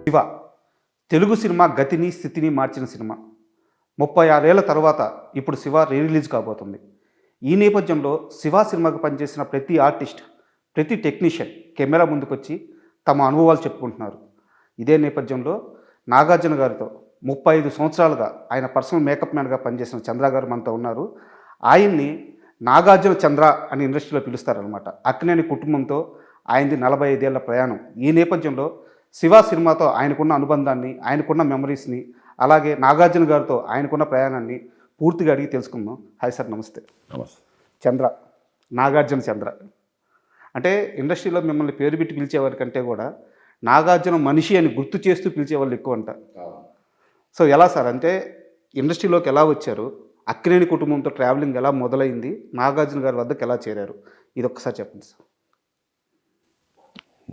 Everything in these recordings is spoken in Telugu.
శివ తెలుగు సినిమా గతిని స్థితిని మార్చిన సినిమా 36 ఏళ్ల తర్వాత ఇప్పుడు శివ రిలీజ్ కాబోతుంది. ఈ నేపథ్యంలో శివ సినిమాకు పనిచేసిన ప్రతి ఆర్టిస్ట్, ప్రతి టెక్నీషియన్ కెమెరా ముందుకొచ్చి తమ అనుభవాలు చెప్పుకుంటున్నారు. ఇదే నేపథ్యంలో నాగార్జున గారితో 35 సంవత్సరాలుగా ఆయన పర్సనల్ మేకప్ మ్యాన్గా పనిచేసిన చంద్ర గారు మనతో ఉన్నారు. ఆయన్ని నాగార్జున చంద్ర అని ఇండస్ట్రీలో పిలుస్తారనమాట. అక్కినేని కుటుంబంతో ఆయనది 45 ఏళ్ల ప్రయాణం. ఈ నేపథ్యంలో శివ సినిమాతో ఆయనకున్న అనుబంధాన్ని, ఆయనకున్న మెమరీస్ని, అలాగే నాగార్జున గారితో ఆయనకున్న ప్రయాణాన్ని పూర్తిగా అడిగి తెలుసుకుందాం. హాయ్ సార్, నమస్తే. నమస్తే. చంద్ర, నాగార్జున చంద్ర అంటే ఇండస్ట్రీలో మిమ్మల్ని పేరు పెట్టి పిలిచేవారి కంటే కూడా నాగార్జున మనిషి అని గుర్తు చేస్తూ పిలిచేవాళ్ళు ఎక్కువ అంట. సో ఎలా సార్, అంటే ఇండస్ట్రీలోకి ఎలా వచ్చారు, అక్కినేని కుటుంబంతో ట్రావెలింగ్ ఎలా మొదలైంది, నాగార్జున గారి వద్దకు ఎలా చేరారు, ఇది ఒక్కసారి చెప్పండి సార్.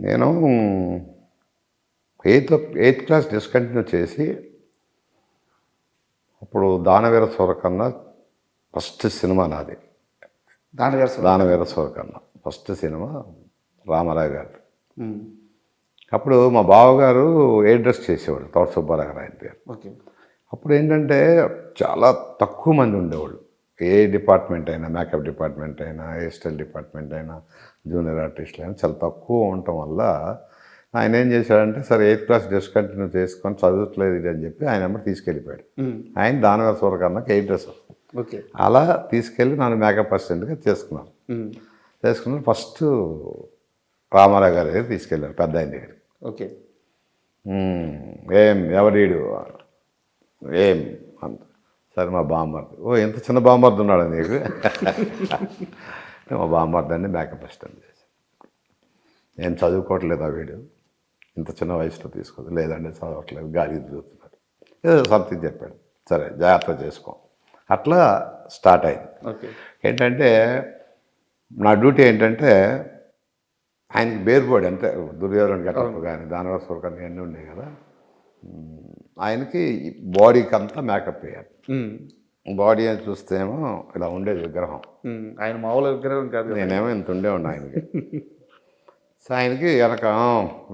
నేను ఎయిత్ క్లాస్ డిస్కంటిన్యూ చేసి అప్పుడు దానవీర సూరకర్ణ ఫస్ట్ సినిమా నాది. దానవీర సూరకర్ణ ఫస్ట్ సినిమా రామారావు గారు. అప్పుడు మా బావగారు ఎయిర్ డ్రెస్ చేసేవాడు, తోట సుబ్బారావు గారు ఆయన పేరు. ఓకే. అప్పుడు ఏంటంటే చాలా తక్కువ మంది ఉండేవాళ్ళు. ఏ డిపార్ట్మెంట్ అయినా, మేకప్ డిపార్ట్మెంట్ అయినా, హెయిర్ స్టైల్ డిపార్ట్మెంట్ అయినా, జూనియర్ ఆర్టిస్టులు అయినా చాలా తక్కువ ఉండటం వల్ల ఆయన ఏం చేశాడంటే, సరే ఎయిత్ క్లాస్ డిస్కంటిన్యూ చేసుకొని చదువుతలేదు ఇది అని చెప్పి ఆయన నెంబర్ తీసుకెళ్ళిపోయాడు. ఆయన దానవీర సూరకర్ణకి ఎయిర్ డ్రెస్. ఓకే. అలా తీసుకెళ్ళి నన్ను మేకప్ అసిస్టెంట్గా చేసుకున్నారు. ఫస్ట్ రామారావు గారి దగ్గర తీసుకెళ్ళారు, పెద్ద ఆయన దగ్గర. ఓకే. ఏం ఎవరీడు ఏం అంత, సరే మా బామ్మర్ది. ఓ ఎంత చిన్న బామ్మర్ది ఉన్నాడు నీకు. మా బామ్మర్ది మేకప్ అసిస్టెంట్ చేసి, నేను చదువుకోవట్లేదా వీడు, ఇంత చిన్న వయసులో తీసుకోదు. లేదండి చదవట్లేదు, గాలి తిరుగుతున్నాడు, ఏదో సంథింగ్ చెప్పాడు. సరే జాగ్రత్త చేసుకో. అట్లా స్టార్ట్ అయింది. ఓకే. ఏంటంటే నా డ్యూటీ ఏంటంటే, ఆయనకి బేర్బోడి అంటే దుర్యోధన గెటప్ కానీ, దానవీర సూరకర్ణ అన్నీ ఉన్నాయి కదా, ఆయనకి బాడీకి అంతా మేకప్ వేయాలి. బాడీ అని చూస్తేమో ఇలా ఉండేది విగ్రహం. ఆయన మామూలు విగ్రహం కాదు, నేనేమో ఇంత ఉండేవాడిని ఆయనకి. సో ఆయనకి వెనక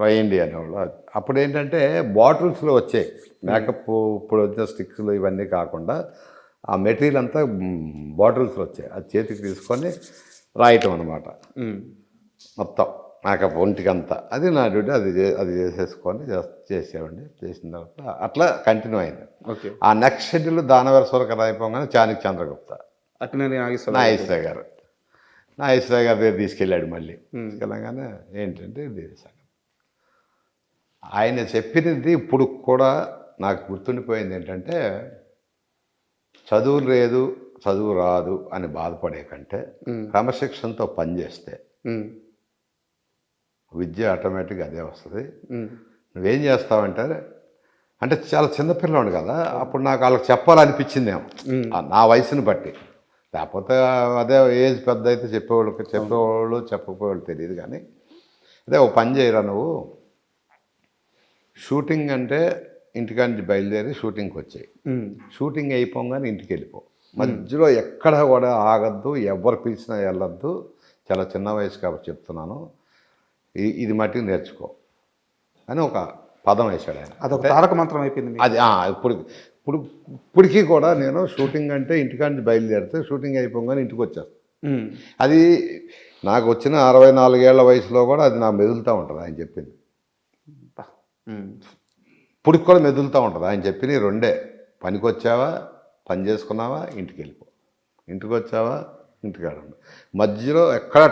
రాయండి అనేవాళ్ళు. అప్పుడు ఏంటంటే బాటిల్స్లో వచ్చాయి మేకప్. ఇప్పుడు వచ్చిన స్టిక్స్లు ఇవన్నీ కాకుండా ఆ మెటీరియల్ అంతా బాటిల్స్లో వచ్చాయి. అది చేతికి తీసుకొని రాయటం అనమాట మొత్తం మేకప్ ఒంటికంతా. అది నా డ్యూటీ. అది చేసేసుకొని చేసేవాడిని. చేసిన తర్వాత అట్లా కంటిన్యూ అయింది. ఓకే. ఆ నెక్స్ట్ షెడ్యూల్ దానవీర సూరకర్ణ అయిపోగానే చాణక్య చంద్రగుప్త అక్కినేని నాగేశ్వరరావు గారు దగ్గర తీసుకెళ్ళాడు. మళ్ళీ తీసుకెళ్ళగానే ఏంటంటే ఇది సంగతి. ఆయన చెప్పినది ఇప్పుడు కూడా నాకు గుర్తుండిపోయింది ఏంటంటే, చదువు లేదు, చదువు రాదు అని బాధపడే కంటే క్రమశిక్షణతో పనిచేస్తే విద్య ఆటోమేటిక్గా అదే వస్తుంది. నువ్వేం చేస్తావంటే, అంటే చాలా చిన్నపిల్లవాడు కదా, అప్పుడు నాకు వాళ్ళకి చెప్పాలనిపించిందేమో నా వయసుని బట్టి. లేకపోతే అదే ఏజ్ పెద్ద అయితే చెప్పేవాళ్ళు చెప్పకపోయేవాళ్ళు తెలియదు. కానీ అదే ఒక పని చేయరా నువ్వు, షూటింగ్ అంటే ఇంటికాంచి బయలుదేరి షూటింగ్కి వచ్చాయి, షూటింగ్ అయిపోగానే ఇంటికి వెళ్ళిపో, మధ్యలో ఎక్కడ కూడా ఆగద్దు, ఎవరు పిలిచినా వెళ్ళొద్దు, చాలా చిన్న వయసు కాబట్టి చెప్తున్నాను, ఇది మట్టికి నేర్చుకో అని ఒక పదం వేశాడు ఆయన. అదొక తారక మంత్రం అయిపోయింది అది. ఇప్పటికీ కూడా నేను షూటింగ్ అంటే ఇంటికాంచి బయలుదేరితే షూటింగ్ అయిపోగానే ఇంటికి వచ్చేస్తాను. అది నాకు వచ్చిన 64 ఏళ్ల వయసులో కూడా అది నాకు మెదులుతూ ఉంటుంది ఆయన చెప్పింది. ఇప్పటికి కూడా మెదులుతూ ఉంటుంది ఆయన చెప్పిన రెండే. పనికి వచ్చావా, పని చేసుకున్నావా, ఇంటికి వెళ్ళిపో. ఇంటికి వచ్చావా, ఇంటికాడ ఉండు. మధ్యలో ఎక్కడ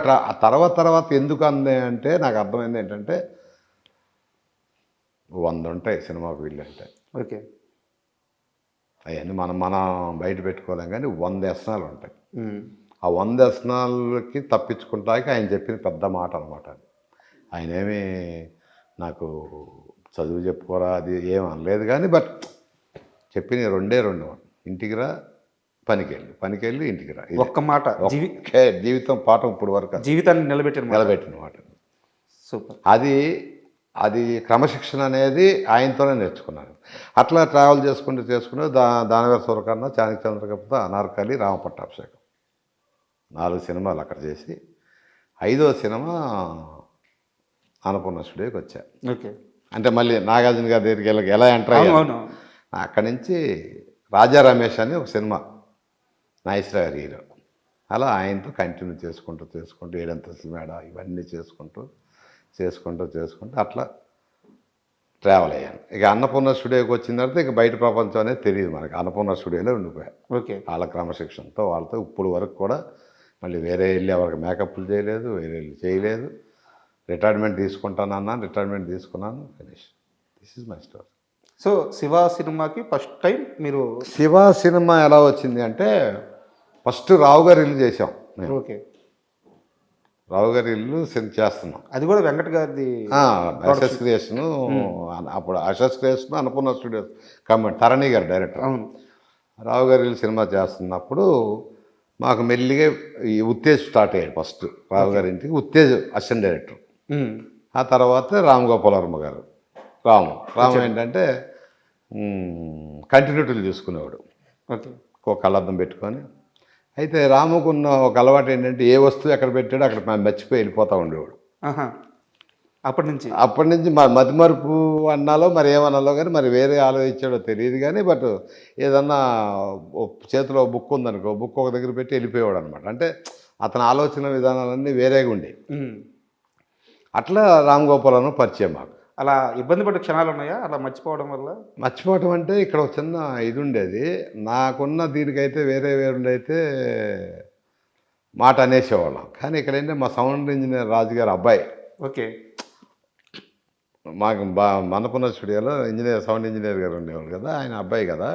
తర్వాత ఎందుకు అందే అంటే, నాకు అర్థమైంది ఏంటంటే, 100 ఉంటాయి సినిమాకు వీళ్ళంటే. ఓకే. అవన్నీ మనం బయట పెట్టుకోలేం, కానీ 100 వ్యసనాలు ఉంటాయి. ఆ 100 వ్యసనాలకి తప్పించుకుంటాకి ఆయన చెప్పిన పెద్ద మాట అనమాట. ఆయన ఏమీ నాకు చదువు చెప్పుకోరా అది ఏం అనలేదు, కానీ బట్ చెప్పిన రెండే. ఇంటికి రా, పనికెళ్ళి ఇంటికి రా. ఒక్క మాట జీవితం పాఠం ఇప్పుడు వరకు జీవితాన్ని నిలబెట్టిన మాట. సూపర్. అది క్రమశిక్షణ అనేది ఆయనతోనే నేర్చుకున్నాను. అట్లా ట్రావెల్ చేసుకుంటూ దానవీర సూరకర్ణ, చాణక్య చంద్రగుప్త, అనార్కలి, రామపట్టాభిషేకం 4 సినిమాలు అక్కడ చేసి 5వ సినిమా అన్నపూర్ణ స్టూడియోకి వచ్చా. ఓకే. అంటే మళ్ళీ నాగార్జున గారి దగ్గరికి వెళ్ళి ఎలా ఎంటర్ అవును అయ్యాను అవును అక్కడి నుంచి రాజా రమేష్ అని ఒక సినిమా నాగేశ్వరరావు గారి హీరో. అలా ఆయనతో కంటిన్యూ చేసుకుంటూ ఏడంతస్తుల మేడ ఇవన్నీ చేసుకుంటూ అట్లా ట్రావెల్ అయ్యాను. ఇక అన్నపూర్ణ స్టూడియోకి వచ్చిన తర్వాత ఇక బయట ప్రపంచం అనేది తెలియదు మనకి. అన్నపూర్ణ స్టూడియోలో ఉండిపోయా ఓకే వాళ్ళ క్రమశిక్షణతో వాళ్ళతో ఇప్పుడు వరకు కూడా మళ్ళీ వేరే వెళ్ళి ఎవరికి మేకప్లు చేయలేదు, వేరే వెళ్ళి చేయలేదు. రిటైర్మెంట్ తీసుకుంటానన్నాను, రిటైర్మెంట్ తీసుకున్నాను, finish. This is my story. So Shiva సినిమాకి ఫస్ట్ టైం మీరు శివ సినిమా ఎలా వచ్చింది అంటే ఫస్ట్ రావు గారి ఇల్లు చేసాం మేము. ఓకే రావు గారి ఇల్లు చేస్తున్నాం. అది కూడా వెంకట్ గారిది అసెస్ క్రియేషను. అప్పుడు అసెస్ క్రియేషన్ అన్నపూర్ణ స్టూడియోస్ తరణి గారు డైరెక్టర్. అవును రావు గారి ఇల్లు సినిమా చేస్తున్నప్పుడు మాకు మెల్లిగా ఈ ఉత్తేజ్ స్టార్ట్ అయ్యాడు. ఫస్ట్ రావు గారి ఇంటికి ఉత్తేజ్ అసిస్టెంట్ డైరెక్టర్. ఆ తర్వాత రామ్ గోపాల్ వర్మ గారు. రాము ఏంటంటే కంటిన్యూటీలు చూసుకునేవాడు, ఓకే ఒక కళ్ళద్దం పెట్టుకొని. అయితే రాముకున్న ఒక అలవాటు ఏంటంటే ఏ వస్తువు ఎక్కడ పెట్టాడో అక్కడ మర్చిపోయి వెళ్ళిపోతూ ఉండేవాడు. అప్పటి నుంచి మతిమరుపు అన్నాలో మరి ఏమన్నాలో కానీ మరి వేరే ఆలోచించాడో తెలియదు కానీ బట్ ఏదన్నా చేతిలో బుక్ ఉందనుకో బుక్ ఒక దగ్గర పెట్టి వెళ్ళిపోయాడు అనమాట. అంటే అతని ఆలోచన విధానాలన్నీ వేరేగా ఉండేవి. అట్లా రామ్ గోపాలను పరిచయం మాకు. అలా ఇబ్బంది పడే క్షణాలు ఉన్నాయా అలా మర్చిపోవడం వల్ల? మర్చిపోవటం అంటే ఇక్కడ ఒక చిన్న ఇది ఉండేది. నాకున్న దీనికైతే వేరే అయితే మాట అనేసేవాళ్ళం. కానీ ఇక్కడ ఏంటంటే మా సౌండ్ ఇంజనీర్ రాజుగారు అబ్బాయి. ఓకే మాకు అన్నపూర్ణ స్టూడియోలో సౌండ్ ఇంజనీర్ గారు ఉండేవాళ్ళు కదా, ఆయన అబ్బాయి కదా.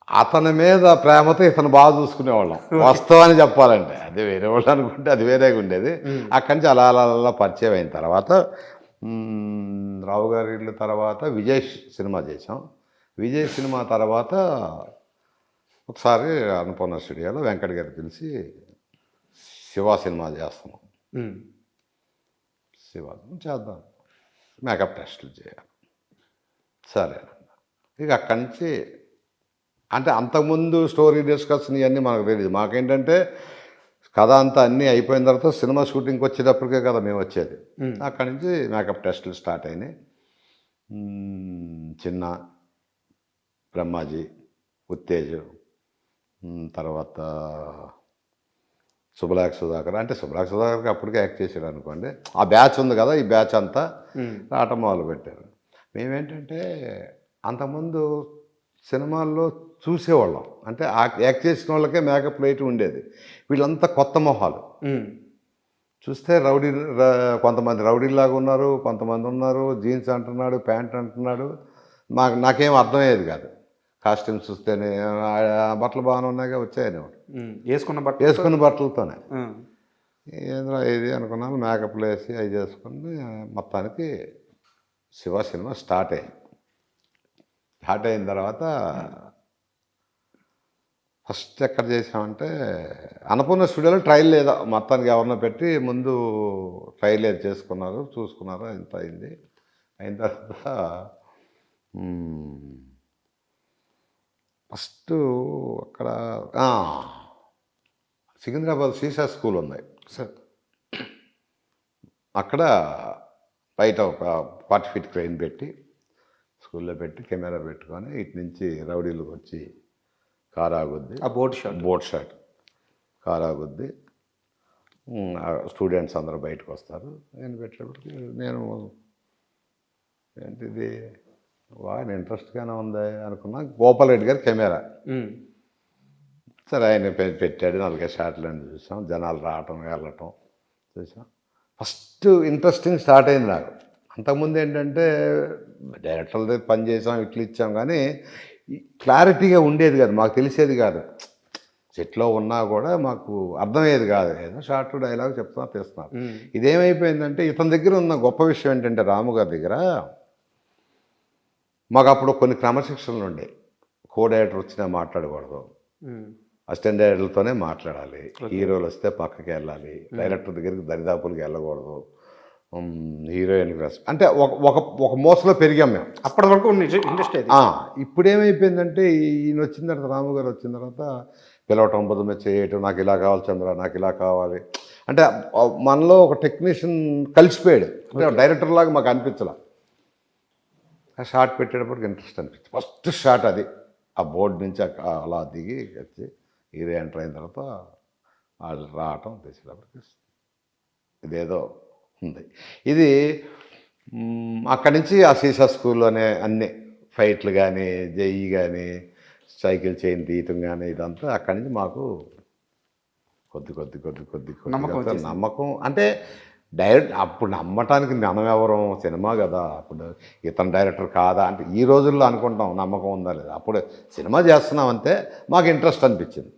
అతని మీద ప్రేమతో ఇతను బాగా చూసుకునేవాళ్ళం. వాస్తవాన్ని చెప్పాలంటే అది వేరే వాళ్ళు అనుకుంటే అది వేరేగా ఉండేది. అక్కడి నుంచి అలా అలా అలా పరిచయం అయిన తర్వాత రావు గారి ఇల్లు తర్వాత విజయ్ సినిమా చేసాం. విజయ్ సినిమా తర్వాత ఒకసారి అన్నపూర్ణ స్టూడియోలో వెంకట్ గారు పిలిచి శివ సినిమా చేస్తున్నాం, శివ చేద్దాం, మేకప్ టెస్టులు చేయాలి. సరే ఇక అక్కడి నుంచి అంటే అంతకుముందు స్టోరీ డిస్కషన్ ఇవన్నీ మనకు తెలియదు. మాకేంటంటే కథ అంతా అన్నీ అయిపోయిన తర్వాత సినిమా షూటింగ్కి వచ్చేటప్పటికే కదా మేము వచ్చేది. అక్కడి నుంచి మేకప్ టెస్టులు స్టార్ట్ అయినాయి. చిన్న, బ్రహ్మాజీ, ఉత్తేజ్, తర్వాత శుభలాక్ సుధాకర్. అంటే శుభలాక్ సుధాకర్కి అప్పటికే యాక్ట్ చేశాడు అనుకోండి. ఆ బ్యాచ్ ఉంది కదా, ఈ బ్యాచ్ అంతా రావటం మొదలుపెట్టారు. మేమేంటంటే అంతకుముందు సినిమాల్లో చూసేవాళ్ళం. అంటే యాక్ట్ చేసిన వాళ్ళకే మేకప్ లైట్ ఉండేది. వీళ్ళంతా కొత్త మొహాలు చూస్తే కొంతమంది రౌడీలాగా ఉన్నారు, కొంతమంది ఉన్నారు జీన్స్ అంటున్నాడు, ప్యాంట్ అంటున్నాడు. నాకేం అర్థమయ్యేది కాదు. కాస్ట్యూమ్స్ చూస్తేనే బట్టలు బాగానే ఉన్నాయిగా వచ్చాయనేవాడు. వేసుకున్న బట్టలతోనే ఏదో ఇది అనుకున్నాను. మేకప్లు వేసి అవి చేసుకుని మొత్తానికి శివ సినిమా స్టార్ట్ అయింది. స్టార్ట్ అయిన తర్వాత ఫస్ట్ ఎక్కడ చేసామంటే అన్నపూర్ణ స్టూడియోలో ట్రయల్ లేదా మొత్తానికి ఎవరినో పెట్టి ముందు ట్రయల్ ఏది చేసుకున్నారు, చూసుకున్నారు, ఇంత అయింది. అయిన తర్వాత ఫస్ట్ అక్కడ సికింద్రాబాద్ శ్రీశా స్కూల్ ఉన్నాయి సార్. అక్కడ బయట ఒక 40 ఫీట్ క్రెయిన్ పెట్టి స్కూల్లో పెట్టి కెమెరా పెట్టుకొని ఇటు నుంచి రౌడీలు వచ్చి కారు ఆగుద్ది, బోట్ షాట్ కారు ఆగుద్ది, స్టూడెంట్స్ అందరూ బయటకు వస్తారు. నేను పెట్టేటప్పటికి నేను ఏంటిది బాగా ఇంట్రెస్ట్గానే ఉంది అనుకున్నా. గోపాల్ రెడ్డి గారి కెమెరా సరే ఆయన పెట్టాడు. 4 షాట్లు అని చూసాం. జనాలు రావటం వెళ్ళటం చూసాం. ఫస్ట్ ఇంట్రెస్టింగ్ స్టార్ట్ అయింది నాకు. అంతకుముందు ఏంటంటే డైరెక్టర్ల దగ్గర పని చేసాం, ఇట్లు ఇచ్చాం, కానీ క్లారిటీగా ఉండేది కాదు, మాకు తెలిసేది కాదు. సెట్లో ఉన్నా కూడా మాకు అర్థమయ్యేది కాదు. ఏదో షార్ట్ డైలాగ్ చెప్తున్నా తీస్తున్నారు. ఇదేమైపోయిందంటే ఇతని దగ్గర ఉన్న గొప్ప విషయం ఏంటంటే రాము గారి దగ్గర మాకు అప్పుడు కొన్ని క్రమశిక్షణలు ఉండే. కో డైరెక్టర్ వచ్చినా మాట్లాడకూడదు, అసిస్టెంట్ డైరెక్టర్లతోనే మాట్లాడాలి, హీరోలు వస్తే పక్కకి వెళ్ళాలి, డైరెక్టర్ దగ్గరికి దరిదాపులకి వెళ్ళకూడదు, హీరోయిన్ అంటే ఒక మోసలో పెరిగాం మేము అప్పటి వరకు ఇండస్ట్రీ. ఇప్పుడు ఏమైపోయిందంటే ఈయన వచ్చిన తర్వాత రాము గారు వచ్చిన తర్వాత పిలవటం, బుధమే చేయటం, నాకు ఇలా కావాలి చంద్ర, నాకు ఇలా కావాలి అంటే మనలో ఒక టెక్నీషియన్ కలిసిపోయాడు. అంటే డైరెక్టర్ లాగా మాకు అనిపించాల. ఆ షాట్ పెట్టేటప్పటికి ఇంట్రెస్ట్ అనిపించింది. ఫస్ట్ షాట్ అది. ఆ బోర్డు నుంచి అలా దిగి వచ్చి హీరో ఎంటర్ అయిన తర్వాత వాళ్ళు రావటం తెచ్చేటప్పటికి ఇదేదో ఉంది. ఇది అక్కడి నుంచి ఆ సీసా స్కూల్లోనే అన్ని ఫైట్లు కానీ, జెయ్యి కానీ, సైకిల్ చైన్ తీయటం కానీ ఇదంతా అక్కడి నుంచి మాకు కొద్ది నమ్మకం అంటే డైరెక్ట్ అప్పుడు నమ్మటానికి మనం ఎవరం సినిమా కదా, అప్పుడు ఇతను డైరెక్టర్ కాదా అంటే ఈ రోజుల్లో అనుకుంటాం నమ్మకం ఉందా లేదా. అప్పుడు సినిమా చేస్తున్నాం అంతే, మాకు ఇంట్రెస్ట్ అనిపించింది.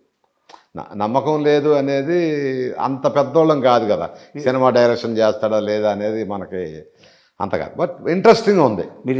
నమ్మకం లేదు అనేది అంత పెద్దోళ్ళం కాదు కదా, సినిమా డైరెక్షన్ చేస్తాడా లేదా అనేది మనకి అంత కాదు, బట్ ఇంట్రెస్టింగ్ ఉంది. మీరు